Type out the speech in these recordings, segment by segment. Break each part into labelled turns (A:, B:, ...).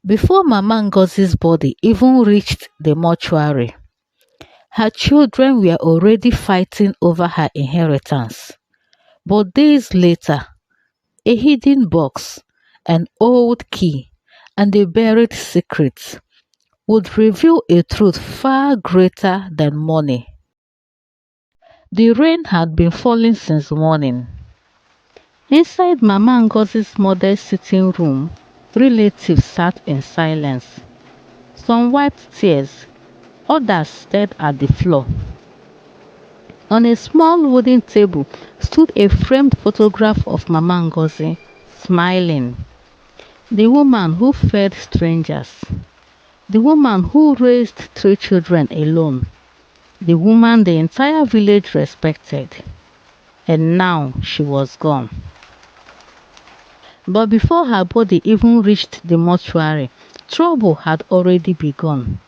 A: Before Mama Ngozi's body even reached the mortuary, her children were already fighting over her inheritance. But days later, a hidden box, an old key, and a buried secret would reveal a truth far greater than money. The rain had been falling since morning. Inside Mama Ngozi's mother's sitting room, relatives sat in silence. Some wiped tears, others stared at the floor. On a small wooden table stood a framed photograph of Mama Ngozi, smiling. The woman who fed strangers. The woman who raised three children alone. The woman the entire village respected. And now she was gone. But before her body even reached the mortuary, trouble had already begun.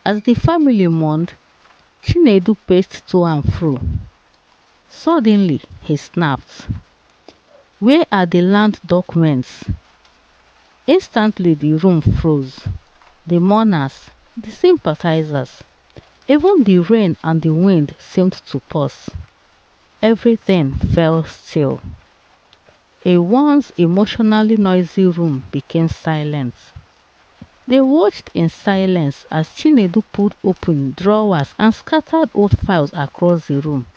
A: As the family mourned, Chinedu paced to and fro. Suddenly, he snapped. Where are the land documents? Instantly, the room froze. The mourners, the sympathizers, even the rain and the wind seemed to pause. Everything fell still. A once emotionally noisy room became silent. They watched in silence as Chinedu pulled open drawers and scattered old files across the room.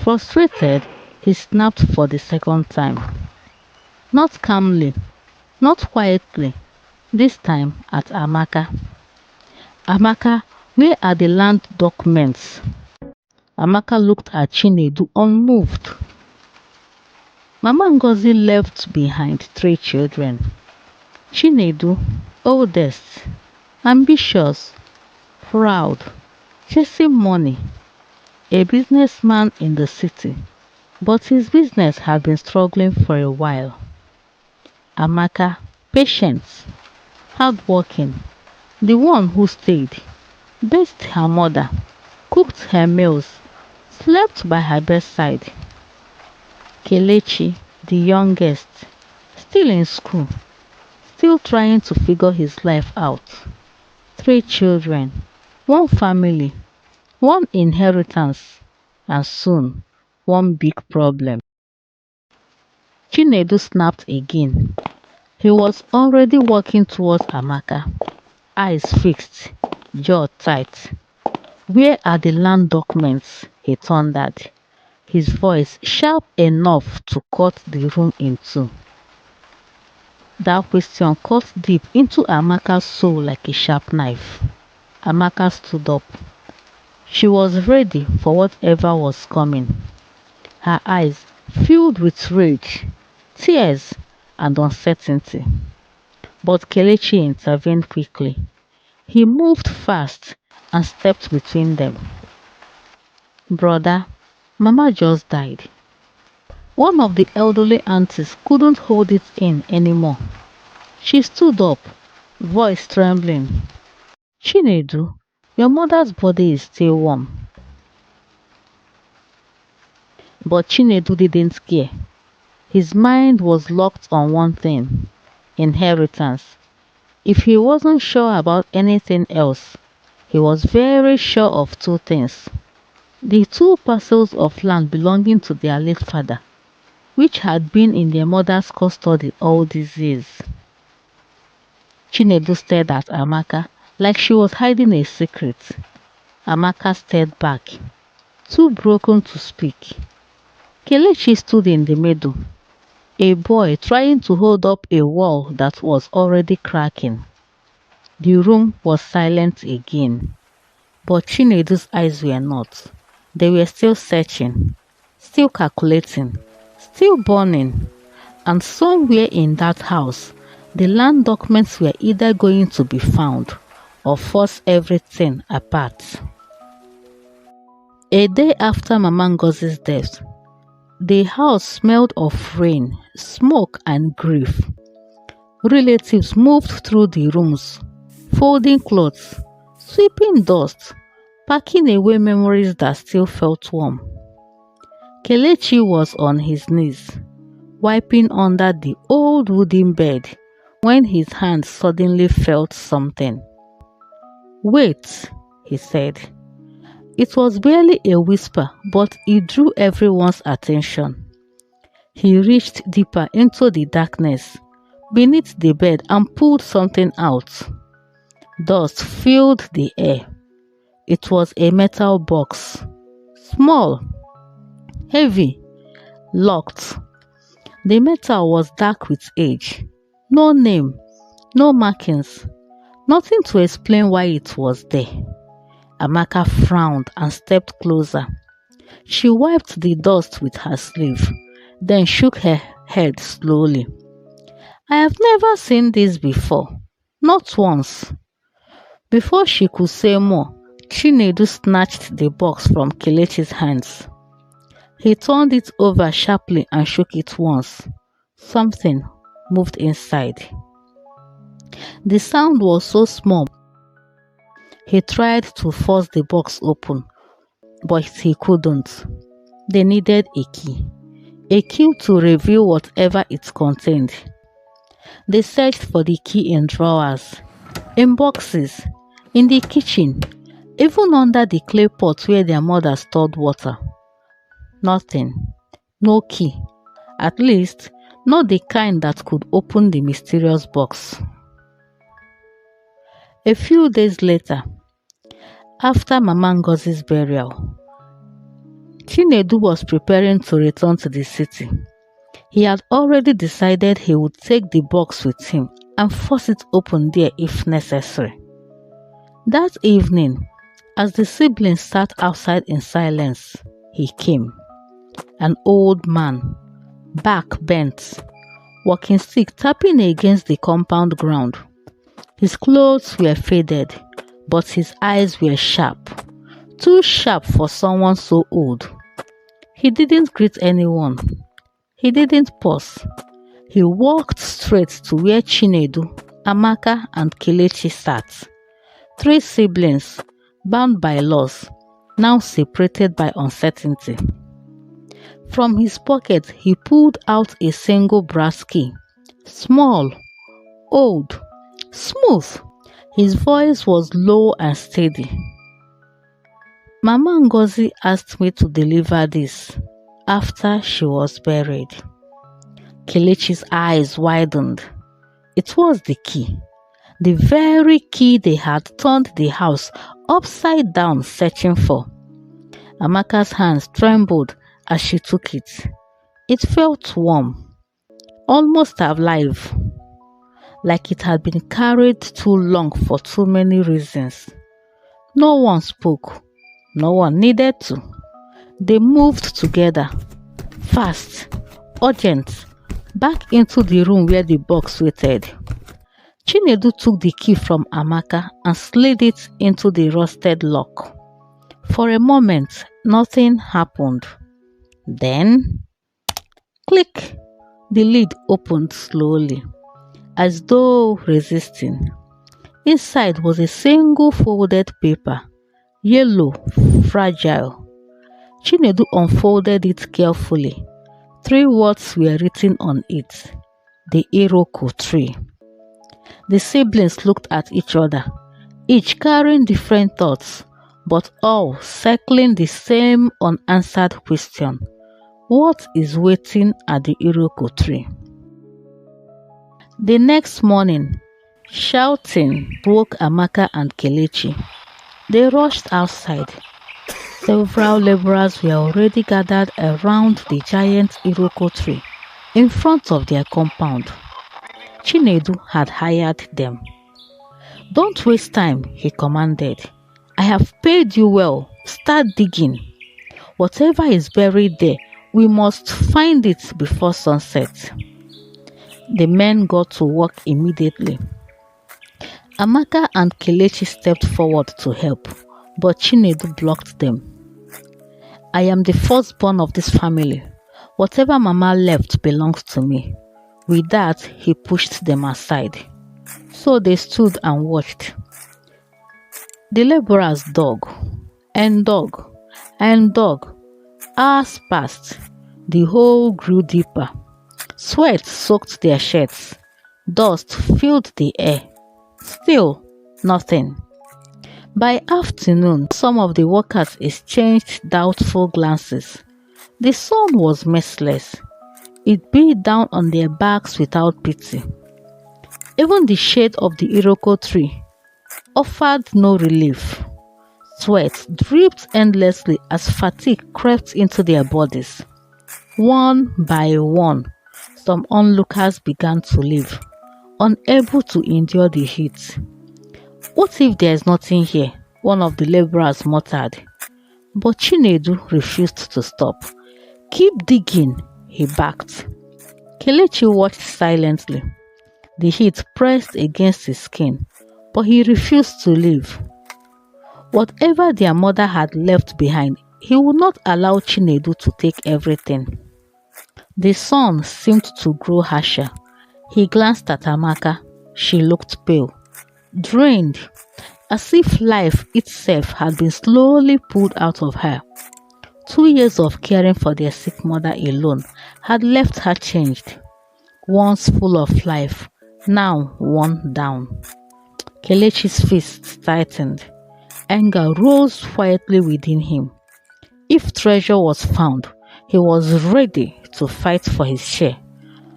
A: Frustrated, he snapped for the second time. Not calmly, not quietly, this time at Amaka. Amaka, where are the land documents? Amaka looked at Chinedu unmoved. Mama Ngozi left behind three children. Chinedu, oldest, ambitious, proud, chasing money, a businessman in the city, but his business had been struggling for a while. Amaka, patient, hardworking, the one who stayed, bathed her mother, cooked her meals, slept by her bedside. Kelechi, the youngest, still in school, still trying to figure his life out. Three children, one family, one inheritance, and soon one big problem. Chinedu snapped again. He was already walking towards Amaka, eyes fixed, jaw tight. Where are the land documents? He thundered, his voice sharp enough to cut the room in two. That question cut deep into Amaka's soul like a sharp knife. Amaka stood up. She was ready for whatever was coming. Her eyes filled with rage, tears, and uncertainty. But Kelechi intervened quickly. He moved fast and stepped between them. Brother, Mama just died. One of the elderly aunties couldn't hold it in anymore. She stood up, voice trembling. Chinedu, your mother's body is still warm. But Chinedu didn't care. His mind was locked on one thing: inheritance. If he wasn't sure about anything else, he was very sure of two things: the two parcels of land belonging to their late father, which had been in their mother's custody all these years. Chinedu stared at Amaka like she was hiding a secret. Amaka stared back, too broken to speak. Kelechi stood in the middle, a boy trying to hold up a wall that was already cracking. The room was silent again, but Chinedu's eyes were not. They were still searching, still calculating, still burning. And somewhere in that house, the land documents were either going to be found or force everything apart. A day after Mama Ngozi's death, the house smelled of rain, smoke, and grief. Relatives moved through the rooms, folding clothes, sweeping dust, packing away memories that still felt warm. Kelechi was on his knees, wiping under the old wooden bed when his hand suddenly felt something. "Wait," he said. It was barely a whisper, but it drew everyone's attention. He reached deeper into the darkness beneath the bed and pulled something out. Dust filled the air. It was a metal box. Small, heavy, locked. The metal was dark with age. No name, no markings, nothing to explain why it was there. Amaka frowned and stepped closer. She wiped the dust with her sleeve, then shook her head slowly. "I have never seen this before. Not once." Before she could say more, Chinedu snatched the box from Kelechi's hands. He turned it over sharply and shook it once. Something moved inside. The sound was so small. He tried to force the box open, but he couldn't. They needed a key to reveal whatever it contained. They searched for the key in drawers, in boxes, in the kitchen, even under the clay pot where their mother stored water. Nothing. No key. At least, not the kind that could open the mysterious box. A few days later, after Mama Ngozi's burial, Chinedu was preparing to return to the city. He had already decided he would take the box with him and force it open there if necessary. That evening, as the siblings sat outside in silence, he came. An old man, back bent, walking stick tapping against the compound ground. His clothes were faded, but his eyes were sharp, too sharp for someone so old. He didn't greet anyone. He didn't pause. He walked straight to where Chinedu, Amaka, and Kelechi sat. 3 siblings, bound by laws, now separated by uncertainty. From his pocket, he pulled out a single brass key. Small, old, smooth. His voice was low and steady. "Mama Ngozi asked me to deliver this after she was buried." Kelechi's eyes widened. It was the key. The very key they had turned the house upside down searching for. Amaka's hands trembled as she took it. It felt warm, almost alive, like it had been carried too long for too many reasons. No one spoke. No one needed to. They moved together, fast, urgent, back into the room where the box waited. Chinedu took the key from Amaka and slid it into the rusted lock. For a moment, nothing happened. Then, click, the lid opened slowly, as though resisting. Inside was a single folded paper, yellow, fragile. Chinedu unfolded it carefully. 3 words were written on it: the Iroko tree. The siblings looked at each other, each carrying different thoughts, but all circling the same unanswered question: what is waiting at the Iroko tree? The next morning, shouting woke Amaka and Kelechi. They rushed outside. Several laborers were already gathered around the giant Iroko tree in front of their compound. Chinedu had hired them. "Don't waste time," he commanded. "I have paid you well. Start digging. Whatever is buried there, we must find it before sunset." The men got to work immediately. Amaka and Kelechi stepped forward to help, but Chinedu blocked them. "I am the firstborn of this family. Whatever Mama left belongs to me." With that, he pushed them aside. So they stood and watched. The laborers dug and dug and dug. Hours passed. The hole grew deeper. Sweat soaked their shirts. Dust filled the air. Still, nothing. By afternoon, some of the workers exchanged doubtful glances. The sun was merciless. It beat down on their backs without pity. Even the shade of the Iroko tree offered no relief. Sweat dripped endlessly as fatigue crept into their bodies. One by one, some onlookers began to leave, unable to endure the heat. "What if there is nothing here?" one of the laborers muttered. But Chinedu refused to stop. "Keep digging," he barked. Kelechi watched silently. The heat pressed against his skin, but he refused to leave. Whatever their mother had left behind, he would not allow Chinedu to take everything. The sun seemed to grow harsher. He glanced at Amaka. She looked pale, drained, as if life itself had been slowly pulled out of her. 2 years of caring for their sick mother alone had left her changed. Once full of life, now worn down. Kelechi's fists tightened. Anger rose quietly within him. If treasure was found, he was ready to fight for his share,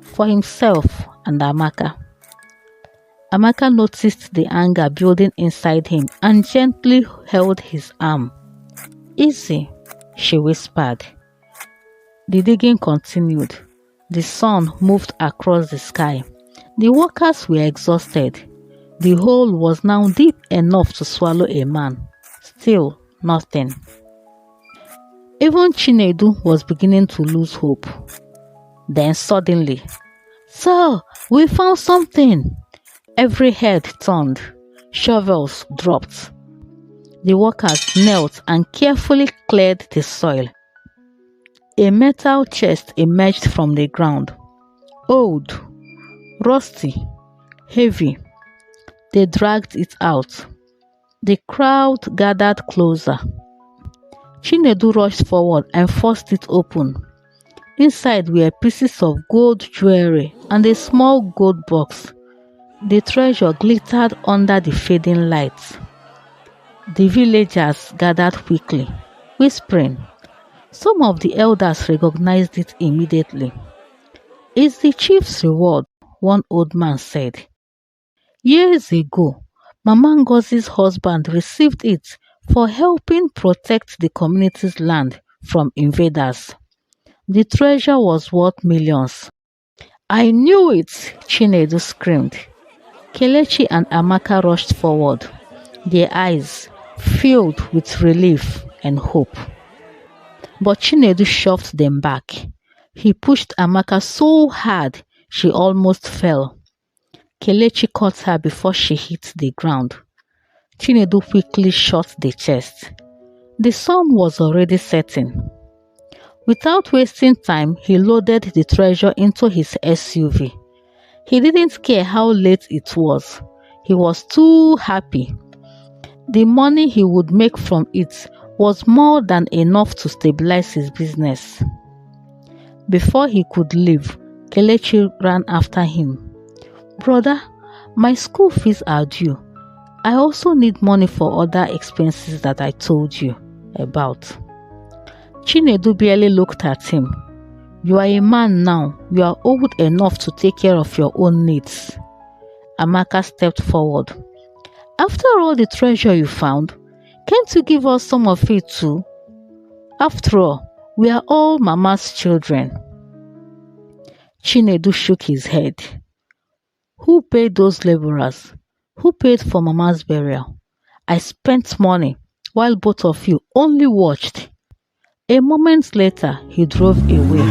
A: for himself and Amaka. Amaka noticed the anger building inside him and gently held his arm. "Easy," she whispered. The digging continued. The sun moved across the sky. The workers were exhausted. The hole was now deep enough to swallow a man. Still nothing. Even Chinedu was beginning to lose hope. Then suddenly, "Sir, we found something!" Every head turned. Shovels dropped. The workers knelt and carefully cleared the soil. A metal chest emerged from the ground. Old, rusty, heavy. They dragged it out. The crowd gathered closer. Chinedu rushed forward and forced it open. Inside were pieces of gold jewelry and a small gold box. The treasure glittered under the fading lights. The villagers gathered quickly, whispering. Some of the elders recognized it immediately. "It's the chief's reward," one old man said. "Years ago, Mama Ngozi's husband received it for helping protect the community's land from invaders. The treasure was worth millions." "I knew it!" Chinedu screamed. Kelechi and Amaka rushed forward, their eyes filled with relief and hope. But Chinedu shoved them back. He pushed Amaka so hard she almost fell. Kelechi caught her before she hit the ground. Chinedu quickly shut the chest. The sun was already setting. Without wasting time, he loaded the treasure into his SUV. He didn't care how late it was. He was too happy. The money he would make from it was more than enough to stabilize his business. Before he could leave, Kelechi ran after him. "Brother, my school fees are due. I also need money for other expenses that I told you about." Chinedu barely looked at him. "You are a man now. You are old enough to take care of your own needs." Amaka stepped forward. "After all the treasure you found, can't you give us some of it too? After all, we are all Mama's children." Chinedu shook his head. "Who paid those laborers? Who paid for Mama's burial? I spent money while both of you only watched." A moment later, he drove away,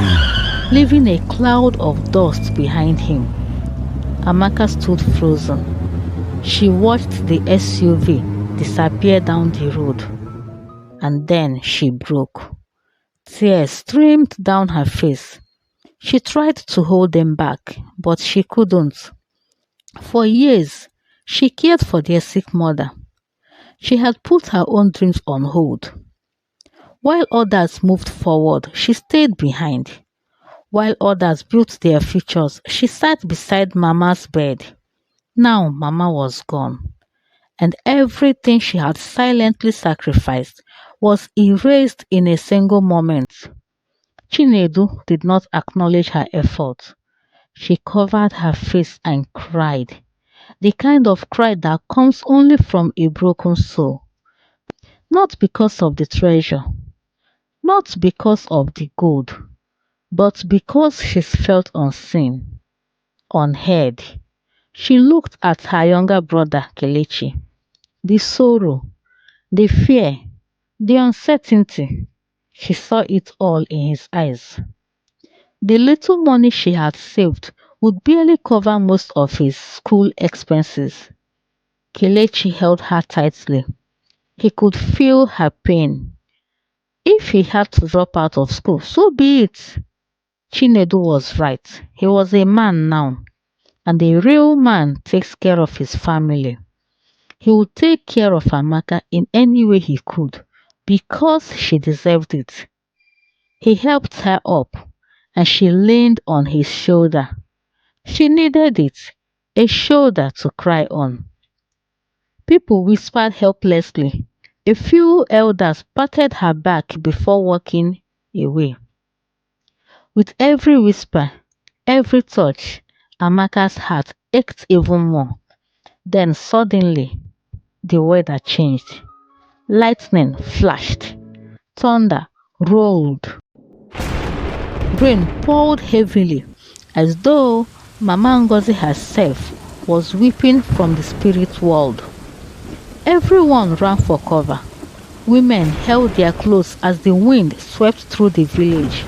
A: leaving a cloud of dust behind him. Amaka stood frozen. She watched the SUV disappear down the road. And then she broke. Tears streamed down her face. She tried to hold them back, but she couldn't. For years, she cared for their sick mother. She had put her own dreams on hold. While others moved forward, she stayed behind. While others built their futures, she sat beside Mama's bed. Now Mama was gone, and everything she had silently sacrificed was erased in a single moment. Chinedu did not acknowledge her effort. She covered her face and cried, the kind of cry that comes only from a broken soul. Not because of the treasure, not because of the gold, but because she felt unseen, unheard. She looked at her younger brother Kelechi. The sorrow, the fear, the uncertainty. She saw it all in his eyes. The little money she had saved would barely cover most of his school expenses. Kelechi held her tightly. He could feel her pain. If he had to drop out of school, so be it. Chinedu was right. He was a man now, and a real man takes care of his family. He would take care of Amaka in any way he could because she deserved it. He helped her up and she leaned on his shoulder. She needed it, a shoulder to cry on. People whispered helplessly. A few elders patted her back before walking away. With every whisper, every touch, Amaka's heart ached even more. Then suddenly, the weather changed. Lightning flashed. Thunder rolled. Rain poured heavily, as though Mama Ngozi herself was weeping from the spirit world. Everyone ran for cover. Women held their clothes as the wind swept through the village.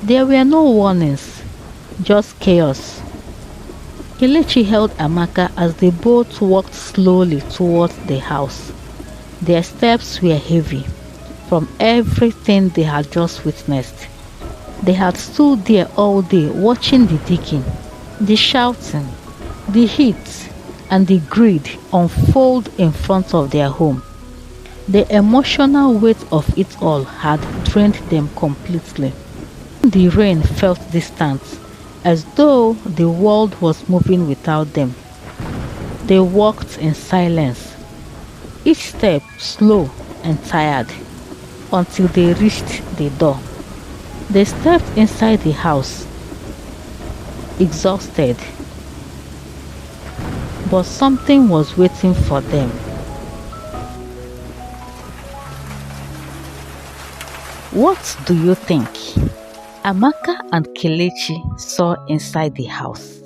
A: There were no warnings, just chaos. Kelechi held Amaka as they both walked slowly towards the house. Their steps were heavy from everything they had just witnessed. They had stood there all day watching the digging, the shouting, the heat, and the greed unfold in front of their home. The emotional weight of it all had drained them completely. The rain felt distant, as though the world was moving without them. They walked in silence, each step slow and tired, until they reached the door. They stepped inside the house, exhausted, but something was waiting for them. What do you think Amaka and Kelechi saw inside the house?